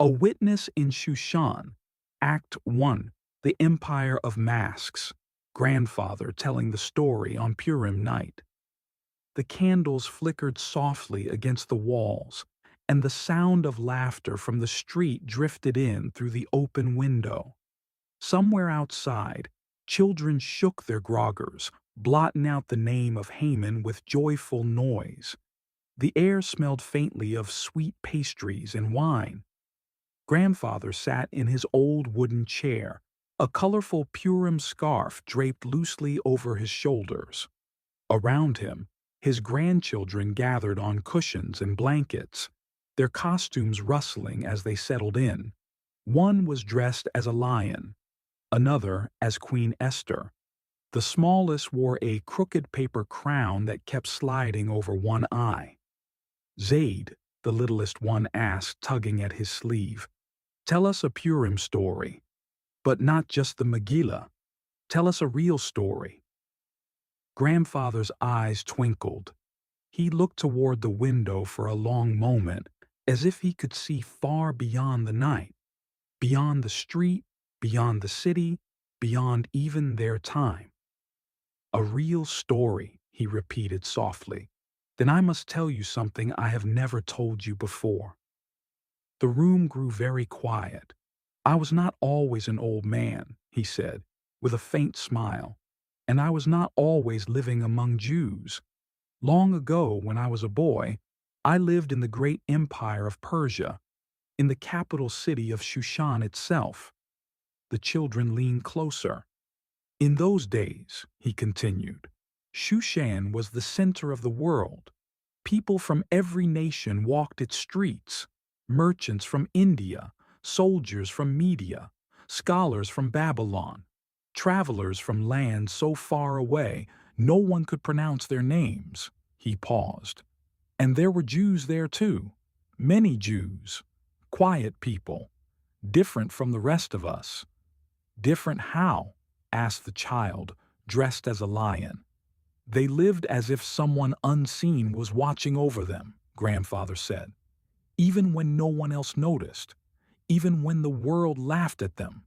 A Witness in Shushan, Act 1, The Empire of Masks, grandfather telling the story on Purim night. The candles flickered softly against the walls, and the sound of laughter from the street drifted in through the open window. Somewhere outside, children shook their groggers, blotting out the name of Haman with joyful noise. The air smelled faintly of sweet pastries and wine. Grandfather sat in his old wooden chair, a colorful Purim scarf draped loosely over his shoulders. Around him, his grandchildren gathered on cushions and blankets, their costumes rustling as they settled in. One was dressed as a lion, another as Queen Esther. The smallest wore a crooked paper crown that kept sliding over one eye. Zaid, the littlest one, asked, tugging at his sleeve, "Tell us a Purim story, but not just the Megillah. Tell us a real story." Grandfather's eyes twinkled. He looked toward the window for a long moment, as if he could see far beyond the night, beyond the street, beyond the city, beyond even their time. "A real story," he repeated softly. "Then I must tell you something I have never told you before." The room grew very quiet. "I was not always an old man," he said, with a faint smile, "and I was not always living among Jews. Long ago, when I was a boy, I lived in the great empire of Persia, in the capital city of Shushan itself." The children leaned closer. "In those days," he continued, "Shushan was the center of the world. People from every nation walked its streets, merchants from India, soldiers from Media, scholars from Babylon, travelers from lands so far away no one could pronounce their names." He paused. "And there were Jews there too, many Jews, quiet people, different from the rest of us." "Different how?" asked the child, dressed as a lion. "They lived as if someone unseen was watching over them," grandfather said, "even when no one else noticed, even when the world laughed at them."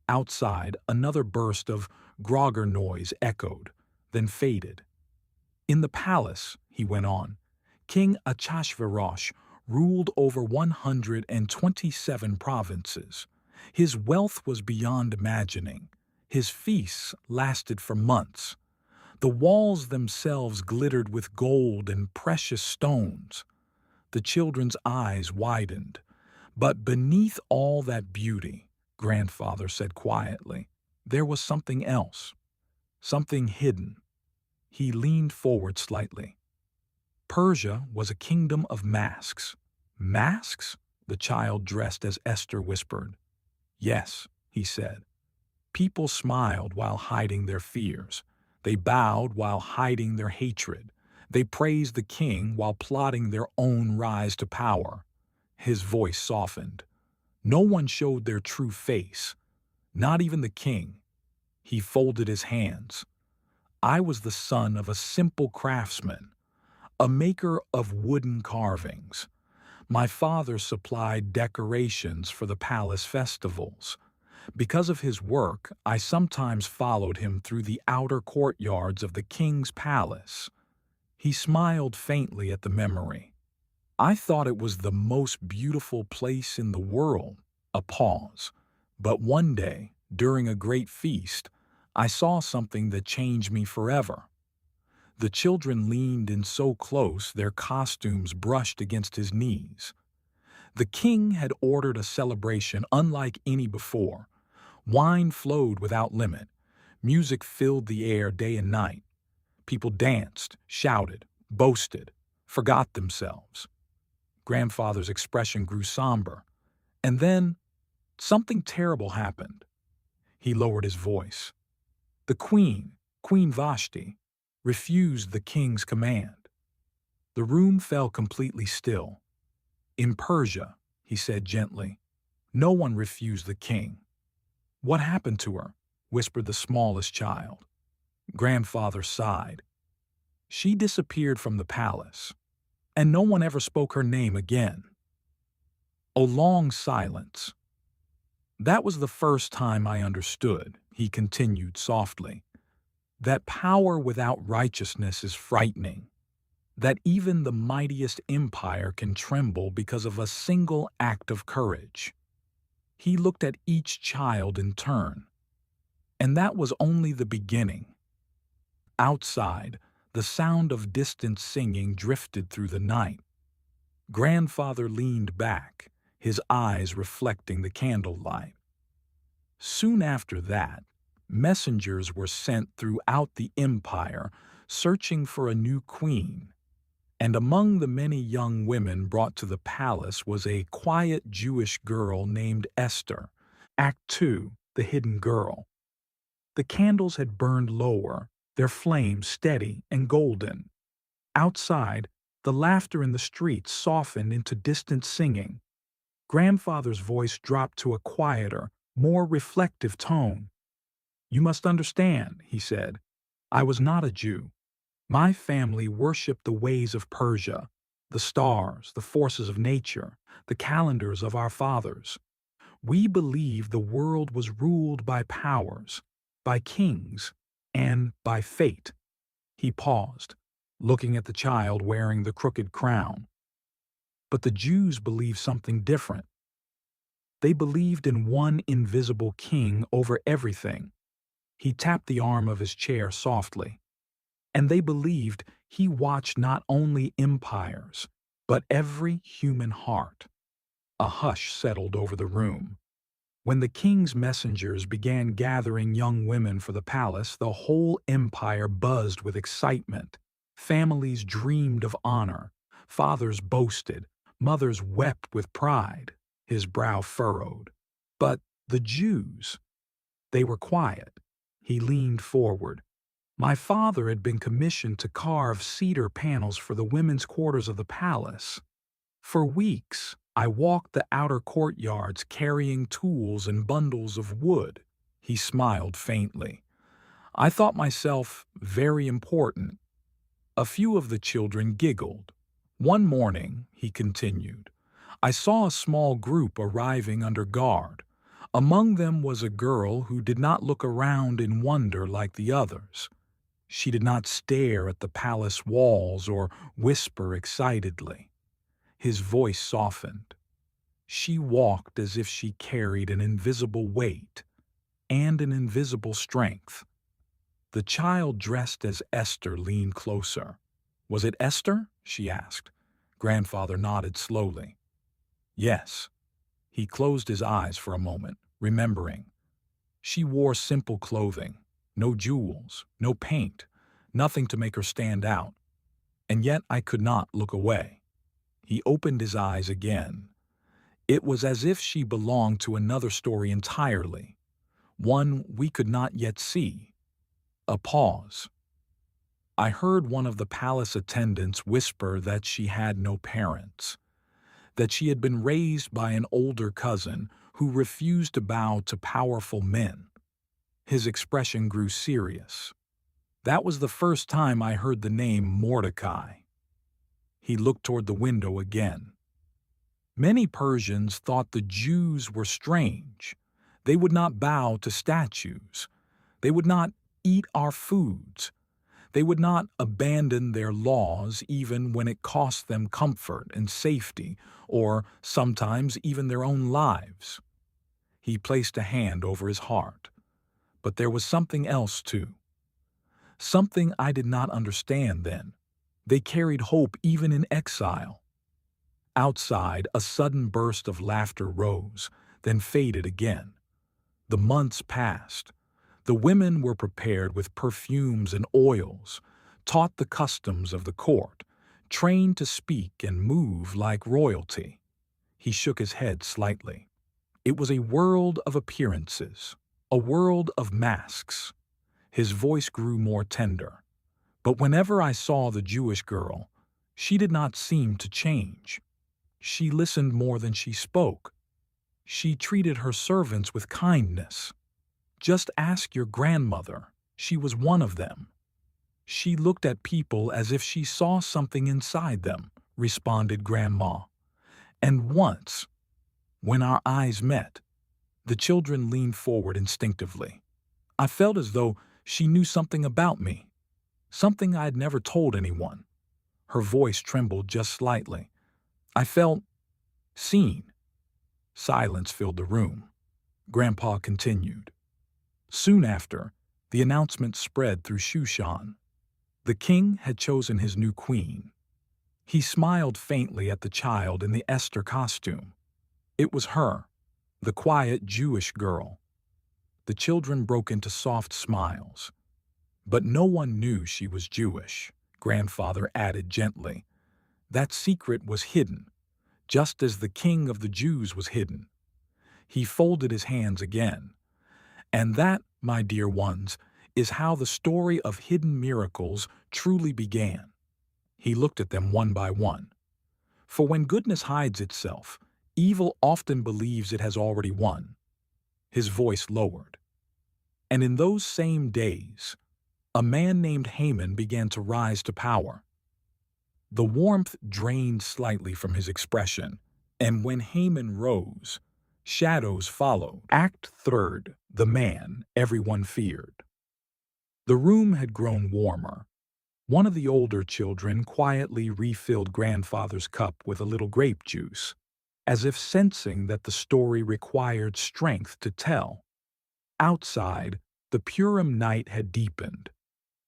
Outside, another burst of grogger noise echoed, then faded. "In the palace," he went on, "King Achashverosh ruled over 127 provinces. His wealth was beyond imagining. His feasts lasted for months. The walls themselves glittered with gold and precious stones." The children's eyes widened. "But beneath all that beauty," grandfather said quietly, "there was something else, something hidden." He leaned forward slightly. "Persia was a kingdom of masks." "Masks?" the child dressed as Esther whispered. "Yes," he said. "People smiled while hiding their fears. They bowed while hiding their hatred. They praised the king while plotting their own rise to power." His voice softened. "No one showed their true face, not even the king." He folded his hands. "I was the son of a simple craftsman, a maker of wooden carvings. My father supplied decorations for the palace festivals. Because of his work, I sometimes followed him through the outer courtyards of the king's palace." He smiled faintly at the memory. "I thought it was the most beautiful place in the world." A pause. "But one day, during a great feast, I saw something that changed me forever." The children leaned in so close their costumes brushed against his knees. The king had ordered a celebration unlike any before. Wine flowed without limit. Music filled the air day and night. People danced, shouted, boasted, forgot themselves. Grandfather's expression grew somber. And then, something terrible happened. He lowered his voice. The queen, Queen Vashti, refused the king's command. The room fell completely still. "In Persia," he said gently, "no one refused the king." "What happened to her?" whispered the smallest child. Grandfather sighed. "She disappeared from the palace, and no one ever spoke her name again." A long silence. That was the first time I understood, he continued softly, that power without righteousness is frightening, that even the mightiest empire can tremble because of a single act of courage. He looked at each child in turn, and that was only the beginning. Outside, the sound of distant singing drifted through the night. Grandfather leaned back, his eyes reflecting the candlelight. Soon after that, messengers were sent throughout the empire searching for a new queen, and among the many young women brought to the palace was a quiet Jewish girl named Esther. Act 2, The Hidden Girl. The candles had burned lower, their flames steady and golden. Outside, the laughter in the streets softened into distant singing. Grandfather's voice dropped to a quieter, more reflective tone. "You must understand," he said, "I was not a Jew. My family worshipped the ways of Persia, the stars, the forces of nature, the calendars of our fathers. We believed the world was ruled by powers, by kings, and by fate." He paused, looking at the child wearing the crooked crown. But the Jews believed something different. They believed in one invisible king over everything. He tapped the arm of his chair softly. And they believed he watched not only empires, but every human heart. A hush settled over the room. When the king's messengers began gathering young women for the palace, the whole empire buzzed with excitement. Families dreamed of honor. Fathers boasted. Mothers wept with pride. His brow furrowed. But the Jews, they were quiet. He leaned forward. My father had been commissioned to carve cedar panels for the women's quarters of the palace. For weeks, I walked the outer courtyards carrying tools and bundles of wood. He smiled faintly. I thought myself very important. A few of the children giggled. One morning, he continued, I saw a small group arriving under guard. Among them was a girl who did not look around in wonder like the others. She did not stare at the palace walls or whisper excitedly. His voice softened. She walked as if she carried an invisible weight and an invisible strength. The child dressed as Esther leaned closer. Was it Esther? She asked. Grandfather nodded slowly. Yes. He closed his eyes for a moment, remembering. She wore simple clothing, no jewels, no paint, nothing to make her stand out. And yet I could not look away. He opened his eyes again. It was as if she belonged to another story entirely, one we could not yet see. A pause. I heard one of the palace attendants whisper that she had no parents, that she had been raised by an older cousin who refused to bow to powerful men. His expression grew serious. That was the first time I heard the name Mordecai. He looked toward the window again. Many Persians thought the Jews were strange. They would not bow to statues. They would not eat our foods. They would not abandon their laws even when it cost them comfort and safety, or sometimes even their own lives. He placed a hand over his heart. But there was something else too. Something I did not understand then. They carried hope even in exile. Outside, a sudden burst of laughter rose, then faded again. The months passed. The women were prepared with perfumes and oils, taught the customs of the court, trained to speak and move like royalty. He shook his head slightly. It was a world of appearances, a world of masks. His voice grew more tender. But whenever I saw the Jewish girl, she did not seem to change. She listened more than she spoke. She treated her servants with kindness. Just ask your grandmother. She was one of them. She looked at people as if she saw something inside them, responded Grandma. And once, When our eyes met, the children leaned forward instinctively. I felt as though she knew something about me, something I had never told anyone. Her voice trembled just slightly. I felt seen. Silence filled the room. Grandpa continued. Soon after, the announcement spread through Shushan. The king had chosen his new queen. He smiled faintly at the child in the Esther costume. It was her, the quiet Jewish girl. The children broke into soft smiles. But no one knew she was Jewish, grandfather added gently. That secret was hidden, just as the king of the Jews was hidden. He folded his hands again. And that, my dear ones, is how the story of hidden miracles truly began. He looked at them one by one. For when goodness hides itself, evil often believes it has already won. His voice lowered. And in those same days, a man named Haman began to rise to power. The warmth drained slightly from his expression, and when Haman rose, shadows followed. Act Third, the man everyone feared. The room had grown warmer. One of the older children quietly refilled grandfather's cup with a little grape juice, as if sensing that the story required strength to tell. Outside, the Purim night had deepened.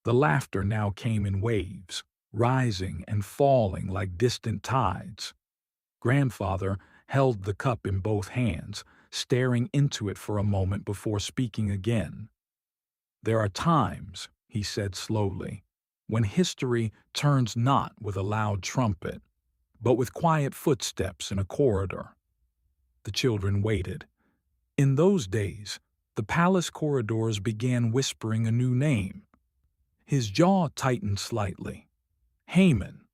The laughter now came in waves, rising and falling like distant tides. Grandfather held the cup in both hands, staring into it for a moment before speaking again. There are times, he said slowly, when history turns not with a loud trumpet, but with quiet footsteps in a corridor. The children waited. In those days, the palace corridors began whispering a new name. His jaw tightened slightly. Haman.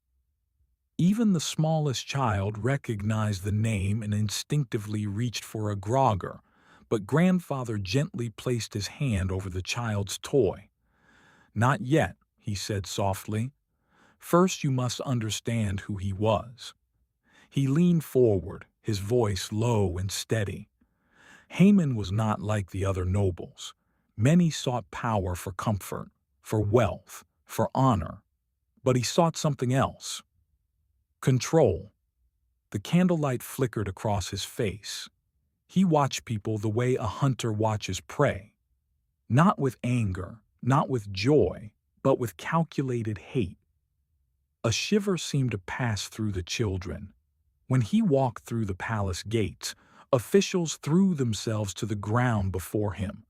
Even the smallest child recognized the name and instinctively reached for a grogger, but grandfather gently placed his hand over the child's toy. Not yet, he said softly. First you must understand who he was. He leaned forward, his voice low and steady. Haman was not like the other nobles. Many sought power for comfort, for wealth, for honor. But he sought something else. Control. The candlelight flickered across his face. He watched people the way a hunter watches prey. Not with anger, not with joy, but with calculated hate. A shiver seemed to pass through the children. When he walked through the palace gates, officials threw themselves to the ground before him.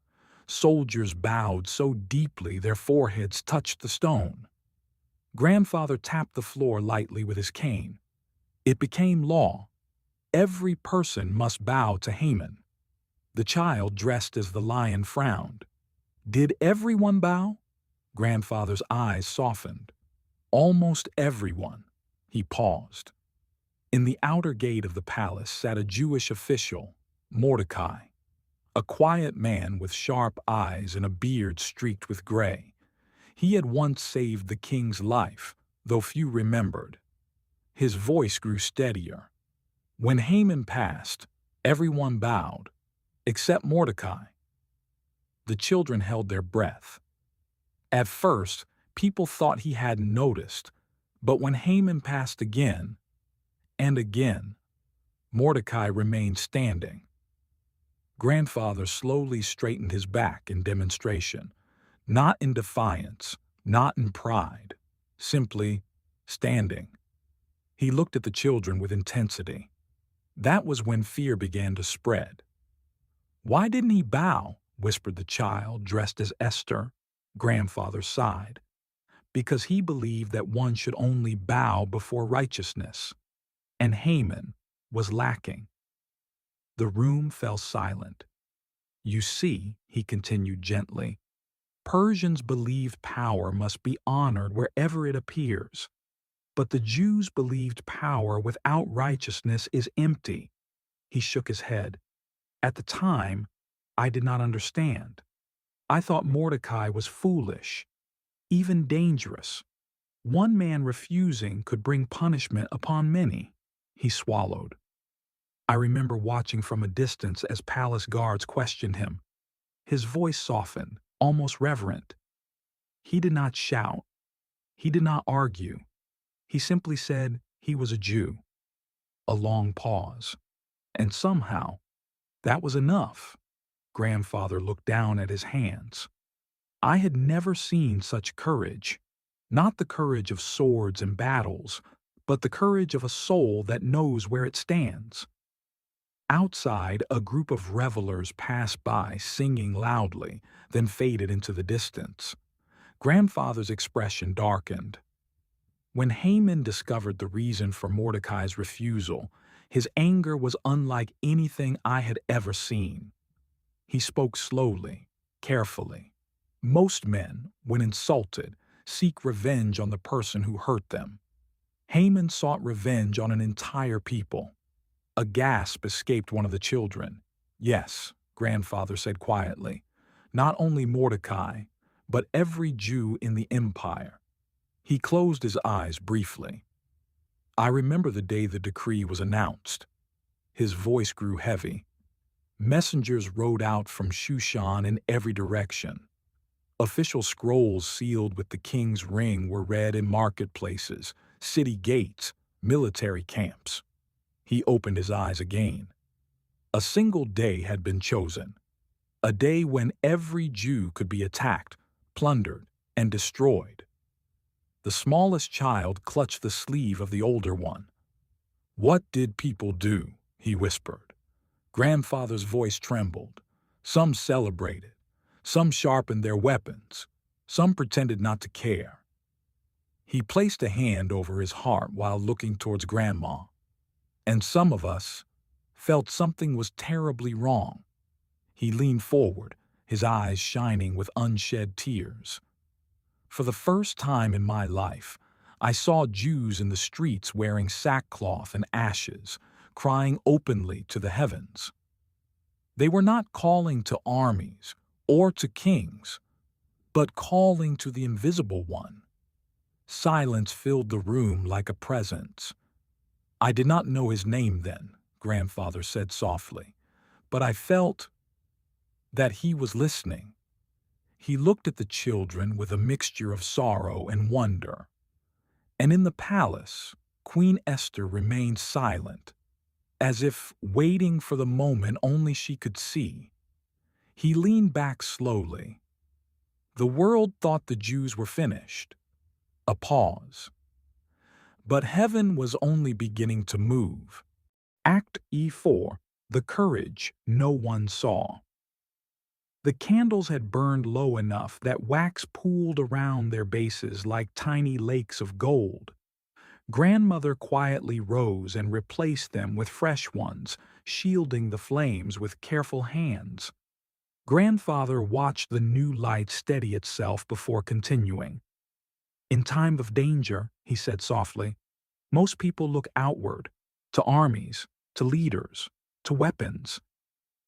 Soldiers bowed so deeply their foreheads touched the stone. Grandfather tapped the floor lightly with his cane. It became law. Every person must bow to Haman. The child dressed as the lion frowned. Did everyone bow? Grandfather's eyes softened. Almost everyone. He paused. In the outer gate of the palace sat a Jewish official, Mordecai, a quiet man with sharp eyes and a beard streaked with gray. He had once saved the king's life, though few remembered. His voice grew steadier. When Haman passed, everyone bowed, except Mordecai. The children held their breath. At first, people thought he hadn't noticed, but when Haman passed again, and again, Mordecai remained standing. Grandfather slowly straightened his back in demonstration, not in defiance, not in pride, simply standing. He looked at the children with intensity. That was when fear began to spread. Why didn't he bow? Whispered the child dressed as Esther. Grandfather sighed. Because he believed that one should only bow before righteousness. And Haman was lacking. The room fell silent. You see, he continued gently, Persians believed power must be honored wherever it appears. But the Jews believed power without righteousness is empty. He shook his head. At the time, I did not understand. I thought Mordecai was foolish, even dangerous. One man refusing could bring punishment upon many. He swallowed. I remember watching from a distance as palace guards questioned him. His voice softened, almost reverent. He did not shout. He did not argue. He simply said he was a Jew. A long pause. And somehow, that was enough. Grandfather looked down at his hands. I had never seen such courage. Not the courage of swords and battles, but the courage of a soul that knows where it stands. Outside, a group of revelers passed by, singing loudly, then faded into the distance. Grandfather's expression darkened. When Haman discovered the reason for Mordecai's refusal, his anger was unlike anything I had ever seen. He spoke slowly, carefully. Most men, when insulted, seek revenge on the person who hurt them. Haman sought revenge on an entire people. A gasp escaped one of the children. Yes, grandfather said quietly, not only Mordecai, but every Jew in the empire. He closed his eyes briefly. I remember the day the decree was announced. His voice grew heavy. Messengers rode out from Shushan in every direction. Official scrolls sealed with the king's ring were read in marketplaces, city gates, military camps. He opened his eyes again. A single day had been chosen. A day when every Jew could be attacked, plundered, and destroyed. The smallest child clutched the sleeve of the older one. "What did people do?" he whispered. Grandfather's voice trembled. Some celebrated. Some sharpened their weapons. Some pretended not to care. He placed a hand over his heart while looking towards Grandma. And some of us felt something was terribly wrong. He leaned forward, his eyes shining with unshed tears. For the first time in my life, I saw Jews in the streets wearing sackcloth and ashes, crying openly to the heavens. They were not calling to armies or to kings, but calling to the invisible one. Silence filled the room like a presence. I did not know his name then, grandfather said softly, but I felt that he was listening. He looked at the children with a mixture of sorrow and wonder. And in the palace, Queen Esther remained silent, as if waiting for the moment only she could see. He leaned back slowly. The world thought the Jews were finished. A pause. But heaven was only beginning to move. Act E4, the courage no one saw. The candles had burned low enough that wax pooled around their bases like tiny lakes of gold. Grandmother quietly rose and replaced them with fresh ones, shielding the flames with careful hands. Grandfather watched the new light steady itself before continuing. In time of danger, he said softly, most people look outward, to armies, to leaders, to weapons.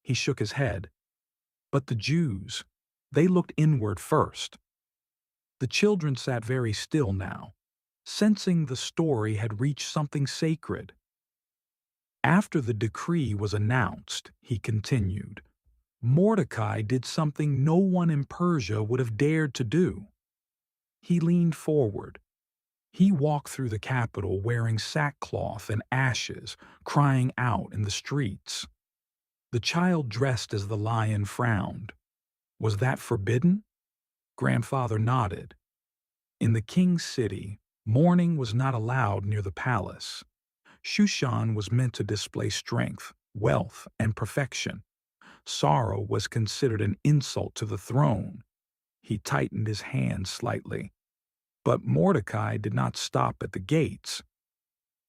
He shook his head. But the Jews, they looked inward first. The children sat very still now, sensing the story had reached something sacred. After the decree was announced, he continued, Mordecai did something no one in Persia would have dared to do. He leaned forward. He walked through the capital wearing sackcloth and ashes, crying out in the streets. The child dressed as the lion frowned. Was that forbidden? Grandfather nodded. In the king's city, mourning was not allowed near the palace. Shushan was meant to display strength, wealth, and perfection. Sorrow was considered an insult to the throne. He tightened his hand slightly. But Mordecai did not stop at the gates.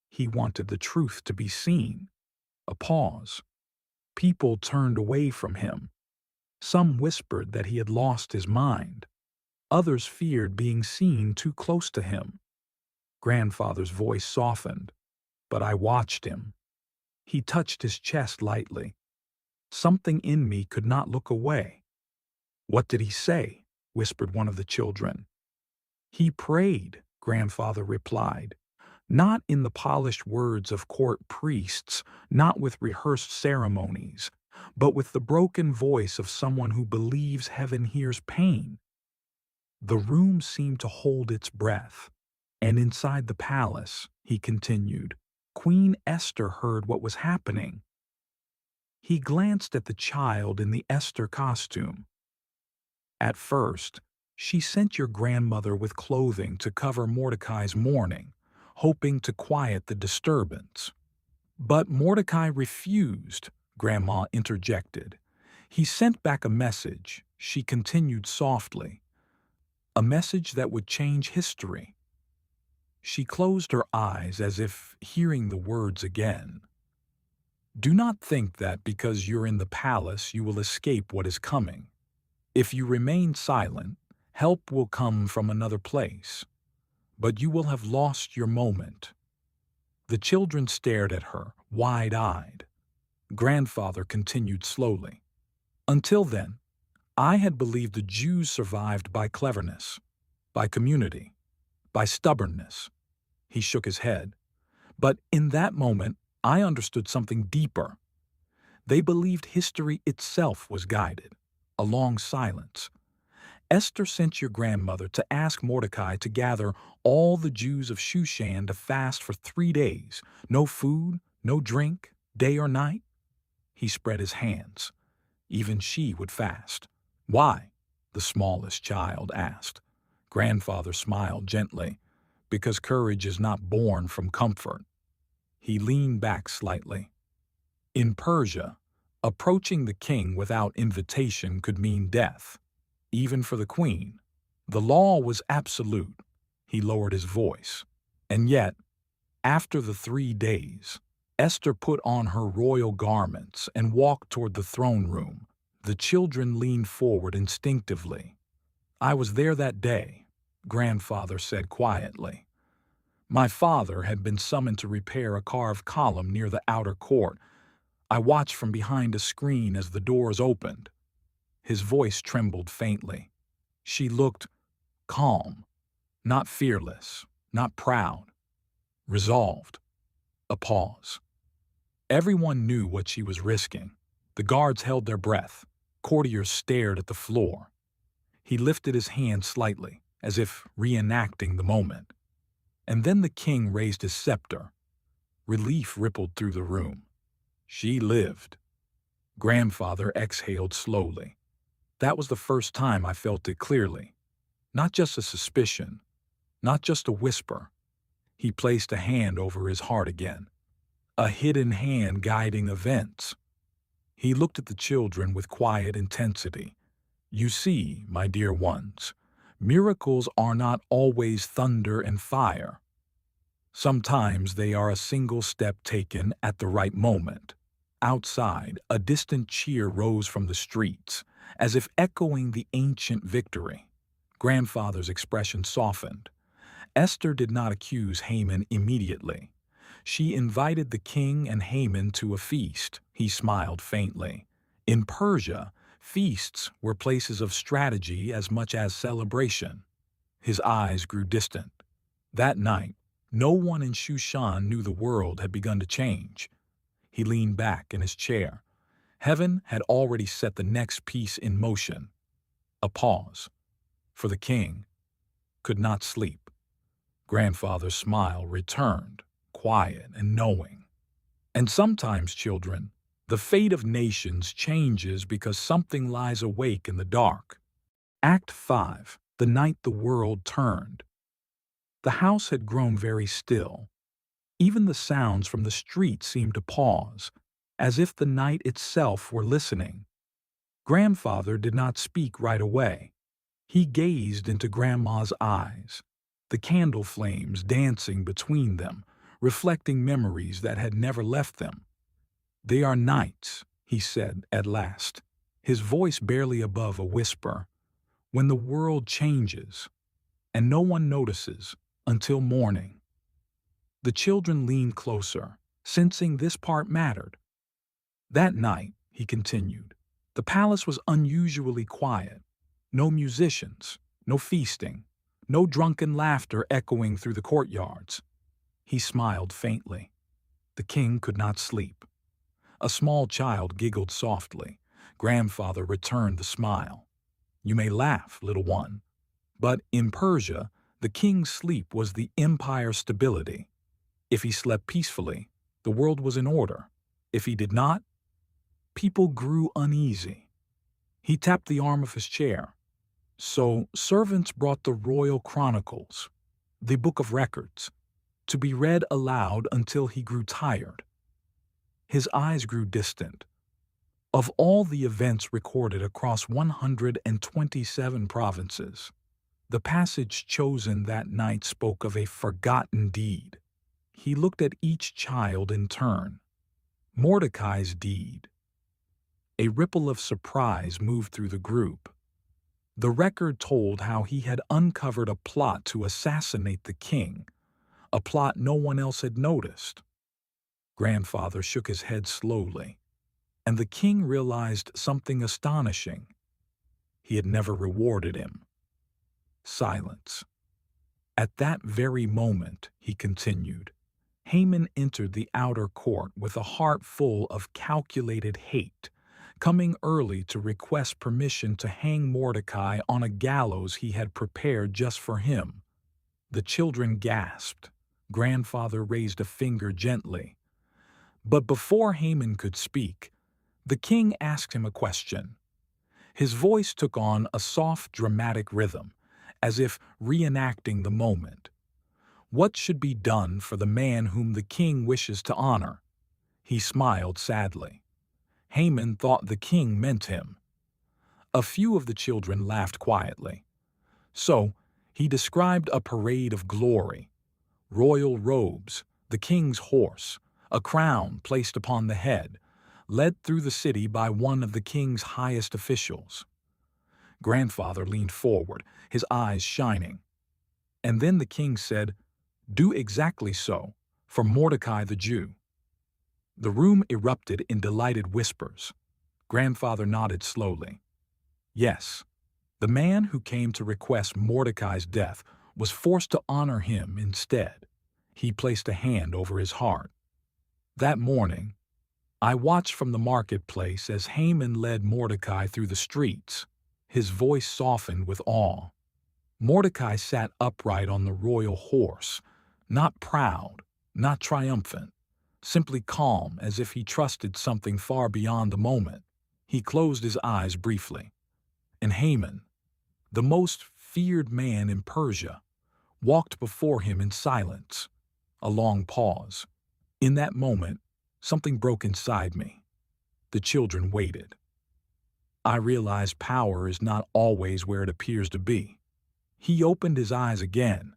He wanted the truth to be seen. A pause. People turned away from him. Some whispered that he had lost his mind. Others feared being seen too close to him. Grandfather's voice softened, but I watched him. He touched his chest lightly. Something in me could not look away. What did he say? Whispered one of the children. He prayed, Grandfather replied. Not in the polished words of court priests, not with rehearsed ceremonies, but with the broken voice of someone who believes heaven hears pain. The room seemed to hold its breath, and inside the palace, he continued, Queen Esther heard what was happening. He glanced at the child in the Esther costume. At first, she sent your grandmother with clothing to cover Mordecai's mourning, hoping to quiet the disturbance. But Mordecai refused, Grandma interjected. He sent back a message, she continued softly. A message that would change history. She closed her eyes as if hearing the words again. Do not think that because you're in the palace you will escape what is coming. If you remain silent, help will come from another place. But you will have lost your moment. The children stared at her, wide-eyed. Grandfather continued slowly. Until then, I had believed the Jews survived by cleverness, by community, by stubbornness. He shook his head. But in that moment, I understood something deeper. They believed history itself was guided, a long silence. Esther sent your grandmother to ask Mordecai to gather all the Jews of Shushan to fast for 3 days. No food, no drink, day or night. He spread his hands. Even she would fast. Why? The smallest child asked. Grandfather smiled gently. Because courage is not born from comfort. He leaned back slightly. In Persia, approaching the king without invitation could mean death. Even for the queen. The law was absolute. He lowered his voice. And yet, after the 3 days, Esther put on her royal garments and walked toward the throne room. The children leaned forward instinctively. I was there that day, Grandfather said quietly. My father had been summoned to repair a carved column near the outer court. I watched from behind a screen as the doors opened. His voice trembled faintly. She looked calm, not fearless, not proud, resolved. A pause. Everyone knew what she was risking. The guards held their breath. Courtiers stared at the floor. He lifted his hand slightly, as if reenacting the moment. And then the king raised his scepter. Relief rippled through the room. She lived. Grandfather exhaled slowly. That was the first time I felt it clearly. Not just a suspicion, not just a whisper. He placed a hand over his heart again. A hidden hand guiding events. He looked at the children with quiet intensity. You see, my dear ones, miracles are not always thunder and fire. Sometimes they are a single step taken at the right moment. Outside, a distant cheer rose from the streets, as if echoing the ancient victory. Grandfather's expression softened. Esther did not accuse Haman immediately. She invited the king and Haman to a feast. He smiled faintly. In Persia, feasts were places of strategy as much as celebration. His eyes grew distant. That night, no one in Shushan knew the world had begun to change. He leaned back in his chair. Heaven had already set the next piece in motion. A pause. For the king could not sleep. Grandfather's smile returned, quiet and knowing. And sometimes, children, the fate of nations changes because something lies awake in the dark. Act 5. The night the world turned. The house had grown very still. Even the sounds from the street seemed to pause, as if the night itself were listening. Grandfather did not speak right away. He gazed into Grandma's eyes, the candle flames dancing between them, reflecting memories that had never left them. They are nights, he said at last, his voice barely above a whisper, when the world changes, and no one notices until morning. The children leaned closer, sensing this part mattered. That night, he continued, the palace was unusually quiet. No musicians, no feasting, no drunken laughter echoing through the courtyards. He smiled faintly. The king could not sleep. A small child giggled softly. Grandfather returned the smile. You may laugh, little one. But in Persia, the king's sleep was the empire's stability. If he slept peacefully, the world was in order. If he did not, people grew uneasy. He tapped the arm of his chair. So servants brought the royal chronicles, the book of records, to be read aloud until he grew tired. His eyes grew distant. Of all the events recorded across 127 provinces, the passage chosen that night spoke of a forgotten deed. He looked at each child in turn. Mordecai's deed. A ripple of surprise moved through the group. The record told how he had uncovered a plot to assassinate the king, a plot no one else had noticed. Grandfather shook his head slowly, and the king realized something astonishing. He had never rewarded him. Silence. At that very moment, he continued, Haman entered the outer court with a heart full of calculated hate, coming early to request permission to hang Mordecai on a gallows he had prepared just for him. The children gasped. Grandfather raised a finger gently. But before Haman could speak, the king asked him a question. His voice took on a soft, dramatic rhythm, as if reenacting the moment. What should be done for the man whom the king wishes to honor? He smiled sadly. Haman thought the king meant him. A few of the children laughed quietly. So, he described a parade of glory, royal robes, the king's horse, a crown placed upon the head, led through the city by one of the king's highest officials. Grandfather leaned forward, his eyes shining. And then the king said, Do exactly so, for Mordecai the Jew. The room erupted in delighted whispers. Grandfather nodded slowly. Yes, the man who came to request Mordecai's death was forced to honor him instead. He placed a hand over his heart. That morning, I watched from the marketplace as Haman led Mordecai through the streets. His voice softened with awe. Mordecai sat upright on the royal horse, not proud, not triumphant, simply calm as if he trusted something far beyond the moment. He closed his eyes briefly. And Haman, the most feared man in Persia, walked before him in silence. A long pause. In that moment, something broke inside me. The children waited. I realized power is not always where it appears to be. He opened his eyes again.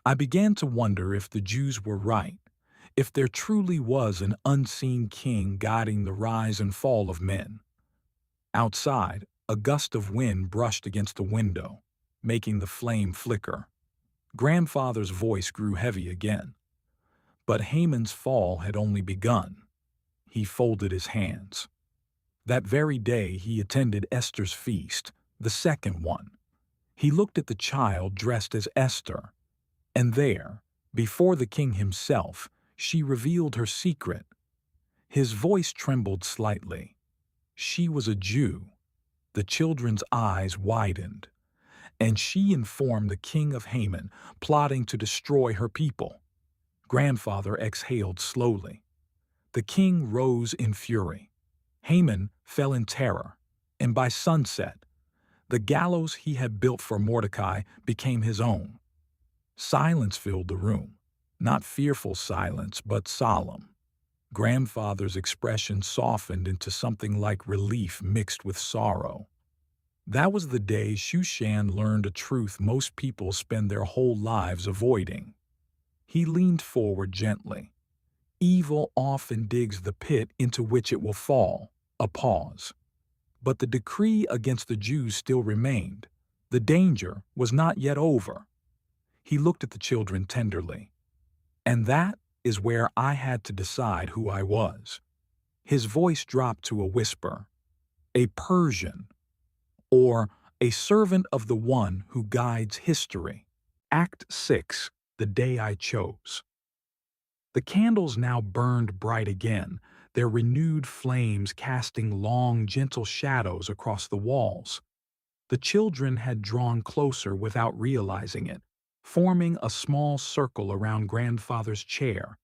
I began to wonder if the Jews were right, if there truly was an unseen king guiding the rise and fall of men. Outside, a gust of wind brushed against the window, making the flame flicker. Grandfather's voice grew heavy again. But Haman's fall had only begun. He folded his hands. That very day he attended Esther's feast, the second one. He looked at the child dressed as Esther, and there, before the king himself, she revealed her secret. His voice trembled slightly. She was a Jew. The children's eyes widened, and she informed the king of Haman, plotting to destroy her people. Grandfather exhaled slowly. The king rose in fury. Haman fell in terror, and by sunset, the gallows he had built for Mordecai became his own. Silence filled the room, not fearful silence, but solemn. Grandfather's expression softened into something like relief mixed with sorrow. That was the day Shushan learned a truth most people spend their whole lives avoiding. He leaned forward gently. Evil often digs the pit into which it will fall. A pause. But the decree against the Jews still remained. The danger was not yet over. He looked at the children tenderly. And that is where I had to decide who I was. His voice dropped to a whisper. A Persian, or a servant of the one who guides history. Act 6, The Day I Chose. The candles now burned bright again, their renewed flames casting long, gentle shadows across the walls. The children had drawn closer without realizing it, forming a small circle around grandfather's chair.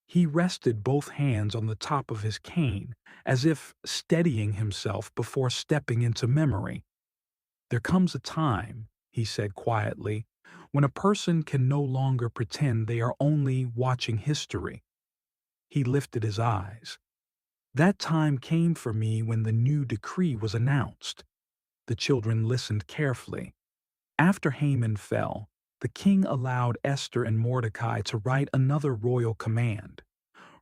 He rested both hands on the top of his cane, as if steadying himself before stepping into memory. There comes a time, he said quietly, when a person can no longer pretend they are only watching history. He lifted his eyes. That time came for me when the new decree was announced. The children listened carefully. After Haman fell, the king allowed Esther and Mordecai to write another royal command.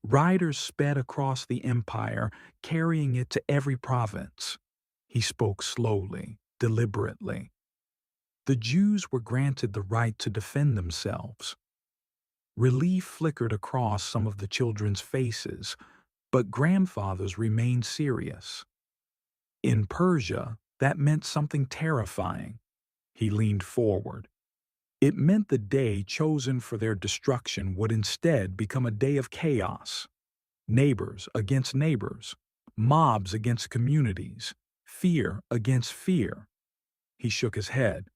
Riders sped across the empire, carrying it to every province. He spoke slowly, deliberately. The Jews were granted the right to defend themselves. Relief flickered across some of the children's faces, but grandfathers remained serious. In Persia, that meant something terrifying. He leaned forward. It meant the day chosen for their destruction would instead become a day of chaos. Neighbors against neighbors, mobs against communities, fear against fear. He shook his head.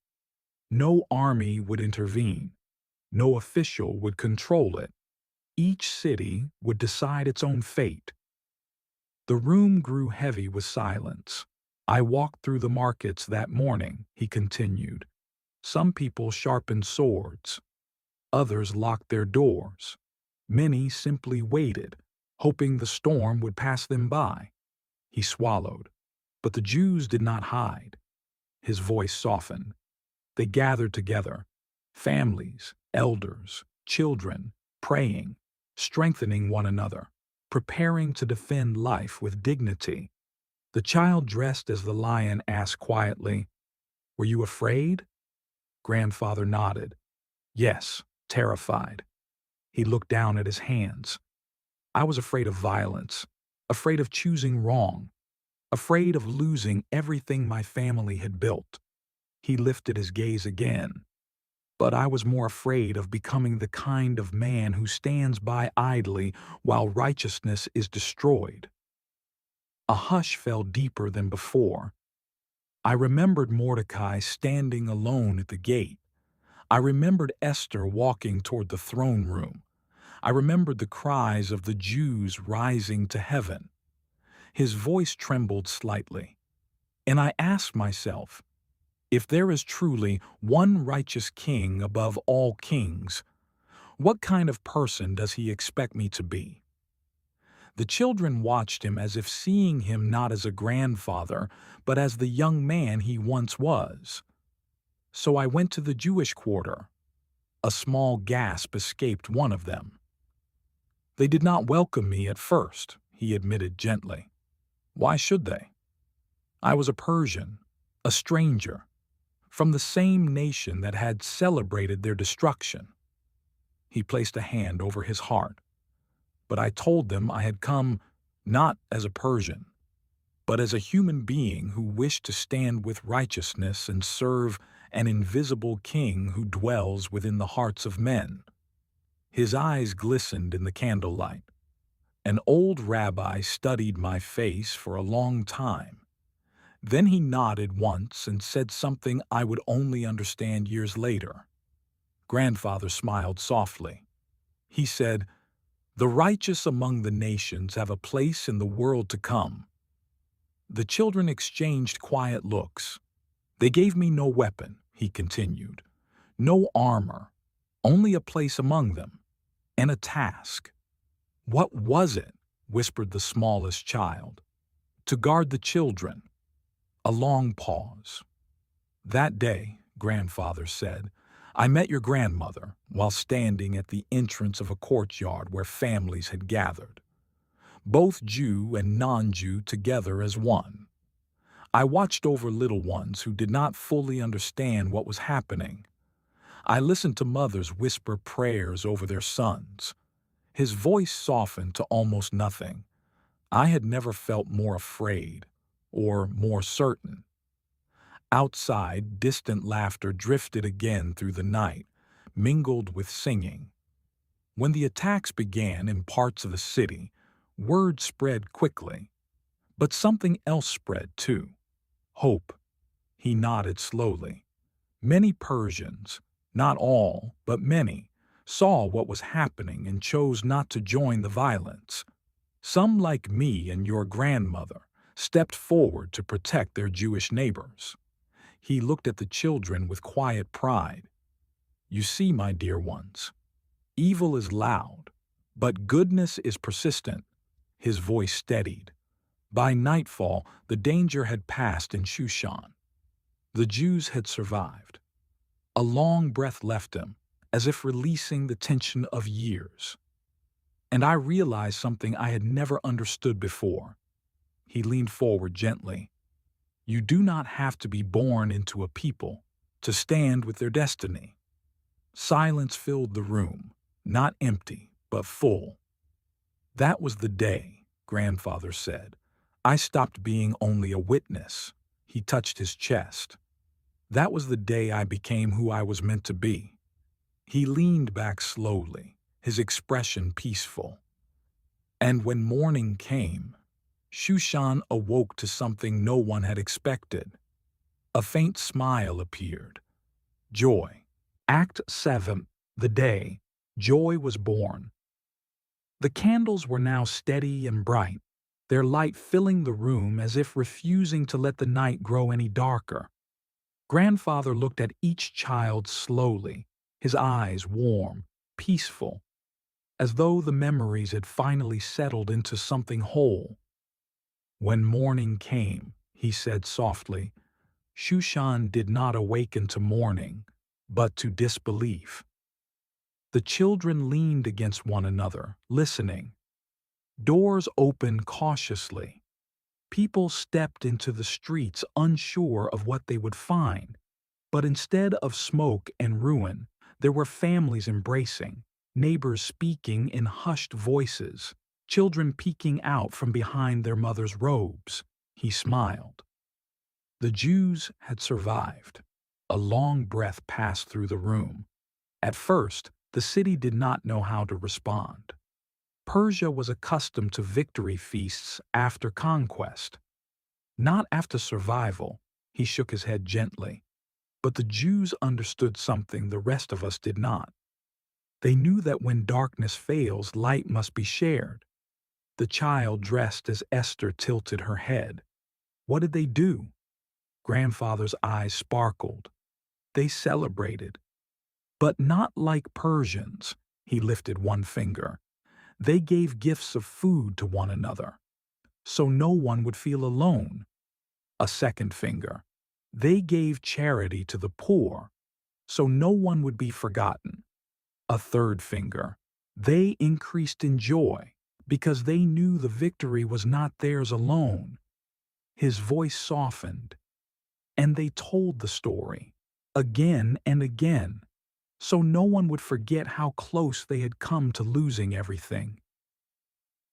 No army would intervene. No official would control it. Each city would decide its own fate. The room grew heavy with silence. I walked through the markets that morning, he continued. Some people sharpened swords. Others locked their doors. Many simply waited, hoping the storm would pass them by. He swallowed. But the Jews did not hide. His voice softened. They gathered together, families, elders, children, praying, strengthening one another, preparing to defend life with dignity. The child dressed as the lion asked quietly, "Were you afraid?" Grandfather nodded. "Yes, terrified." He looked down at his hands. "I was afraid of violence, afraid of choosing wrong, afraid of losing everything my family had built." He lifted his gaze again. "But I was more afraid of becoming the kind of man who stands by idly while righteousness is destroyed." A hush fell deeper than before. I remembered Mordecai standing alone at the gate. I remembered Esther walking toward the throne room. I remembered the cries of the Jews rising to heaven. His voice trembled slightly. And I asked myself, if there is truly one righteous king above all kings, what kind of person does he expect me to be? The children watched him as if seeing him not as a grandfather, but as the young man he once was. So I went to the Jewish quarter. A small gasp escaped one of them. "They did not welcome me at first," he admitted gently. "Why should they? I was a Persian, a stranger, from the same nation that had celebrated their destruction." He placed a hand over his heart. "But I told them I had come not as a Persian, but as a human being who wished to stand with righteousness and serve an invisible king who dwells within the hearts of men." His eyes glistened in the candlelight. "An old rabbi studied my face for a long time. Then he nodded once and said something I would only understand years later." Grandfather smiled softly. He said, "The righteous among the nations have a place in the world to come." The children exchanged quiet looks. "They gave me no weapon," he continued, "no armor, only a place among them, and a task." "What was it?" whispered the smallest child. "To guard the children." A long pause. "That day," grandfather said, "I met your grandmother while standing at the entrance of a courtyard where families had gathered, both Jew and non-Jew together as one. I watched over little ones who did not fully understand what was happening. I listened to mothers whisper prayers over their sons." His voice softened to almost nothing. "I had never felt more afraid, or more certain." Outside, distant laughter drifted again through the night, mingled with singing. When the attacks began in parts of the city, word spread quickly. But something else spread too. Hope. He nodded slowly. Many Persians, not all, but many, saw what was happening and chose not to join the violence. Some, like me and your grandmother, stepped forward to protect their Jewish neighbors. He looked at the children with quiet pride. You see, my dear ones, evil is loud, but goodness is persistent. His voice steadied. By nightfall, the danger had passed in Shushan. The Jews had survived. A long breath left him, as if releasing the tension of years. And I realized something I had never understood before. He leaned forward gently. You do not have to be born into a people to stand with their destiny. Silence filled the room, not empty, but full. That was the day, grandfather said. I stopped being only a witness. He touched his chest. That was the day I became who I was meant to be. He leaned back slowly, his expression peaceful. And when morning came, Shushan awoke to something no one had expected. A faint smile appeared. Joy. Act 7. The day. Joy was born. The candles were now steady and bright, their light filling the room as if refusing to let the night grow any darker. Grandfather looked at each child slowly, his eyes warm, peaceful, as though the memories had finally settled into something whole. When morning came, he said softly, Shushan did not awaken to mourning, but to disbelief. The children leaned against one another, listening. Doors opened cautiously. People stepped into the streets unsure of what they would find, but instead of smoke and ruin, there were families embracing, neighbors speaking in hushed voices, children peeking out from behind their mothers' robes. He smiled. The Jews had survived. A long breath passed through the room. At first, the city did not know how to respond. Persia was accustomed to victory feasts after conquest, not after survival. He shook his head gently. But the Jews understood something the rest of us did not. They knew that when darkness fails, light must be shared. The child dressed as Esther tilted her head. What did they do? Grandfather's eyes sparkled. They celebrated. But not like Persians. He lifted one finger. They gave gifts of food to one another, so no one would feel alone. A second finger. They gave charity to the poor, so no one would be forgotten. A third finger. They increased in joy, because they knew the victory was not theirs alone. His voice softened, and they told the story, again and again, so no one would forget how close they had come to losing everything.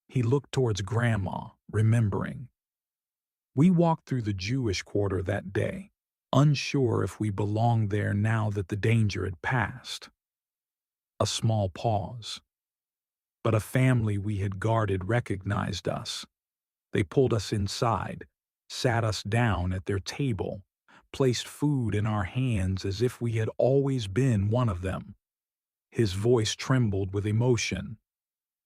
He looked towards Grandma, remembering. We walked through the Jewish quarter that day, unsure if we belonged there now that the danger had passed. A small pause. But a family we had guarded recognized us. They pulled us inside, sat us down at their table, placed food in our hands as if we had always been one of them. His voice trembled with emotion.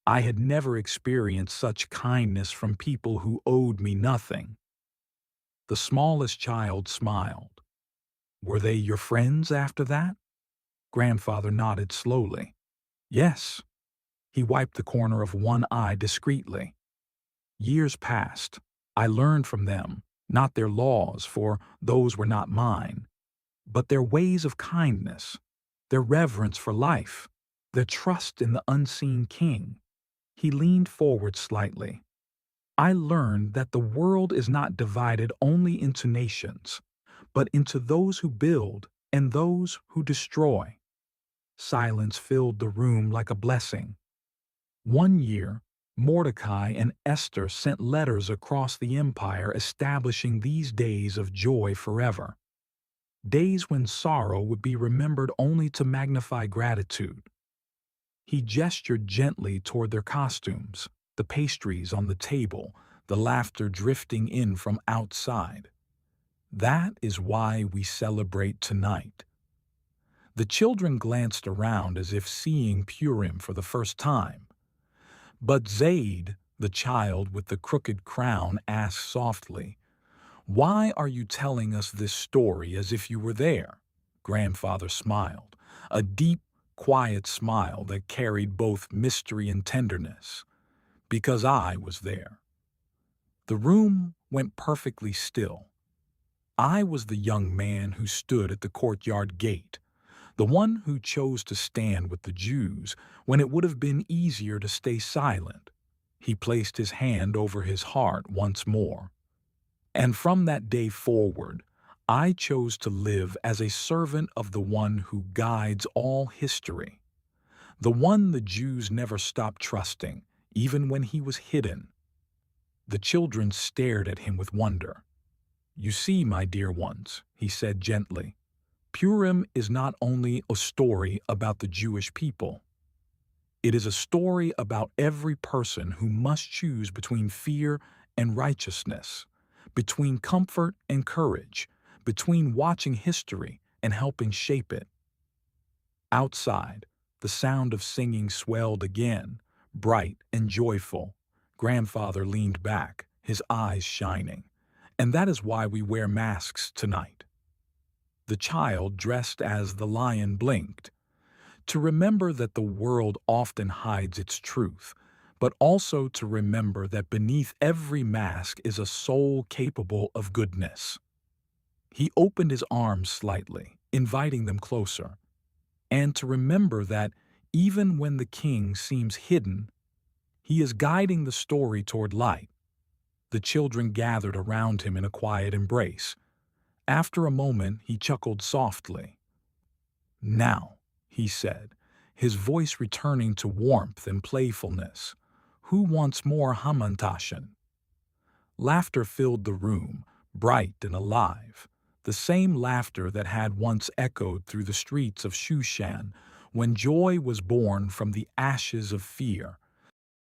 I had never experienced such kindness from people who owed me nothing. The smallest child smiled. Were they your friends after that? Grandfather nodded slowly. Yes. He wiped the corner of one eye discreetly. Years passed. I learned from them, not their laws, for those were not mine, but their ways of kindness, their reverence for life, their trust in the unseen king. He leaned forward slightly. I learned that the world is not divided only into nations, but into those who build and those who destroy. Silence filled the room like a blessing. One year, Mordecai and Esther sent letters across the empire establishing these days of joy forever. Days when sorrow would be remembered only to magnify gratitude. He gestured gently toward their costumes, the pastries on the table, the laughter drifting in from outside. That is why we celebrate tonight. The children glanced around as if seeing Purim for the first time. But Zaid, the child with the crooked crown, asked softly, "Why are you telling us this story as if you were there?" Grandfather smiled, a deep, quiet smile that carried both mystery and tenderness. "Because I was there." The room went perfectly still. I was the young man who stood at the courtyard gate, the one who chose to stand with the Jews when it would have been easier to stay silent. He placed his hand over his heart once more. And from that day forward, I chose to live as a servant of the one who guides all history, the one the Jews never stopped trusting, even when he was hidden. The children stared at him with wonder. "You see, my dear ones," he said gently, "Purim is not only a story about the Jewish people. It is a story about every person who must choose between fear and righteousness, between comfort and courage, between watching history and helping shape it." Outside, the sound of singing swelled again, bright and joyful. Grandfather leaned back, his eyes shining. "And that is why we wear masks tonight." The child dressed as the lion blinked. To remember that the world often hides its truth, but also to remember that beneath every mask is a soul capable of goodness. He opened his arms slightly, inviting them closer, and to remember that even when the king seems hidden, he is guiding the story toward light. The children gathered around him in a quiet embrace. After a moment, he chuckled softly. "Now," he said, his voice returning to warmth and playfulness, "who wants more Hamantaschen?" Laughter filled the room, bright and alive, the same laughter that had once echoed through the streets of Shushan when joy was born from the ashes of fear.